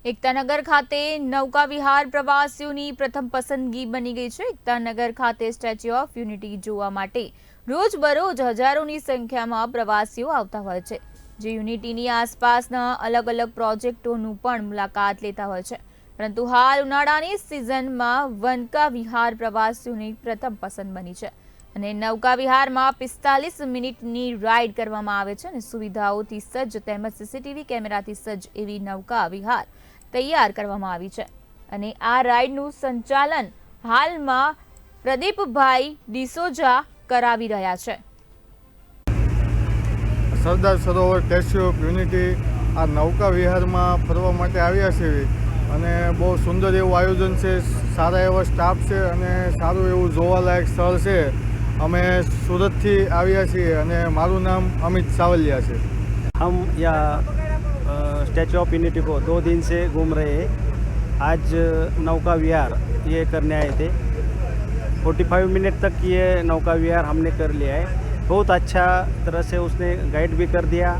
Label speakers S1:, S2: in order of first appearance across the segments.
S1: એકતાનગર ખાતે નૌકા વિહાર પ્રવાસીઓની પ્રથમ પસંદગી બની ગઈ છે। એકતાનગર ખાતે સ્ટેચ્યુ ઓફ યુનિટી જોવા માટે રોજબરોજ હજારોની સંખ્યામાં પ્રવાસીઓ આવતા હોય છે, જે યુનિટીની આસપાસના અલગ અલગ પ્રોજેક્ટોનું પણ મુલાકાત લેતા હોય છે। પરંતુ હાલ ઉનાળાની સિઝનમાં વનકા વિહાર પ્રવાસીઓની પ્રથમ પસંદ બની છે અને નૌકા વિહારમાં 45 મિનિટની રાઈડ કરવામાં આવે છે અને સુવિધાઓથી સજ્જ તેમજ સીસીટીવી કેમેરાથી સજ્જ એવી નૌકા વિહાર તૈયાર કરવામાં આવી છે અને આ રાઈડનું સંચાલન હાલમાં પ્રદીપભાઈ ડિસોજા કરાવી રહ્યા છે।
S2: Sardar Sarovar statue of unity આ નૌકા વિહારમાં ફરવા માટે આવ્યા છીએ અને બહુ સુંદર એવું આયોજન છે, સારા એવા સ્ટાફ છે અને સારું એવું જોવાલાયક સ્થળ છે। અમે સુરतથી આવ્યા છીએ અને મારું નામ અમિત સાવલિયા છે।
S3: हम यहाँ स्टैचू ऑफ यूनिटी को 2 दिन से घूम रहे हैं। आज नौका विहार ये करने आए थे। 45 मिनट तक ये नौका विहार हमने कर लिया है। बहुत अच्छा तरह से उसने गाइड भी कर दिया,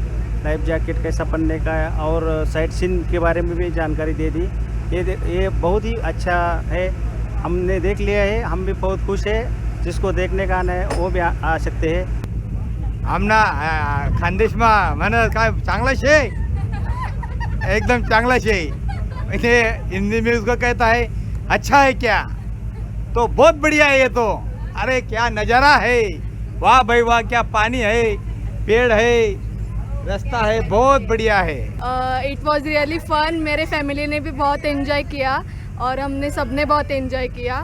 S3: लाइफ जैकेट कैसा पहनने का है और साइट सीन के बारे में भी जानकारी दे दी। ये बहुत ही अच्छा है, हमने देख लिया है। हम भी बहुत खुश है। जिसको देखने का आना है वो भी आ सकते हैं।
S4: आमना खानदेशમાં મને કાંઈ चांगला છે, एकदम चांगला છે। इसे हिंदी में उसको कहता है अच्छा है क्या, तो बहुत बढ़िया है ये तो। अरे क्या नज़ारा है, वाह भाई वाह, क्या पानी है, पेड़ है, रास्ता है, बहुत बढ़िया है।
S5: It was really fun. मेरे फैमिली ने भी बहुत एंजॉय किया और हमने सबने बहुत एंजॉय किया।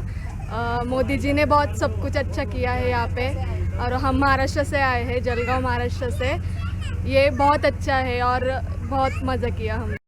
S5: मोदी जी ने बहुत सब कुछ अच्छा किया है यहाँ पे। और हम महाराष्ट्र से आए हैं, जलगांव महाराष्ट्र से। ये बहुत अच्छा है और बहुत मज़ा किया हमने।